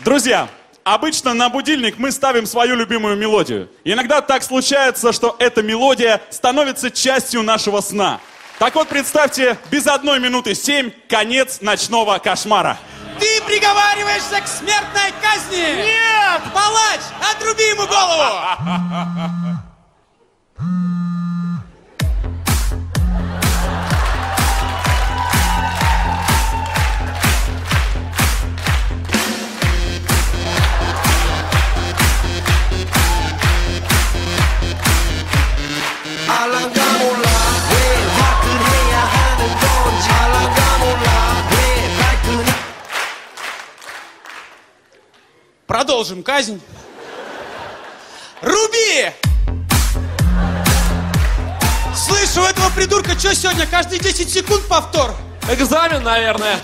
Друзья, обычно на будильник мы ставим свою любимую мелодию. Иногда так случается, что эта мелодия становится частью нашего сна. Так вот, представьте, без 1 минуты 7 конец ночного кошмара. Ты приговариваешься к смертной казни? Нет! Палач, отруби ему голову! Продолжим казнь. Руби! Слышь, у этого придурка что сегодня? Каждые 10 секунд повтор? Экзамен, наверное.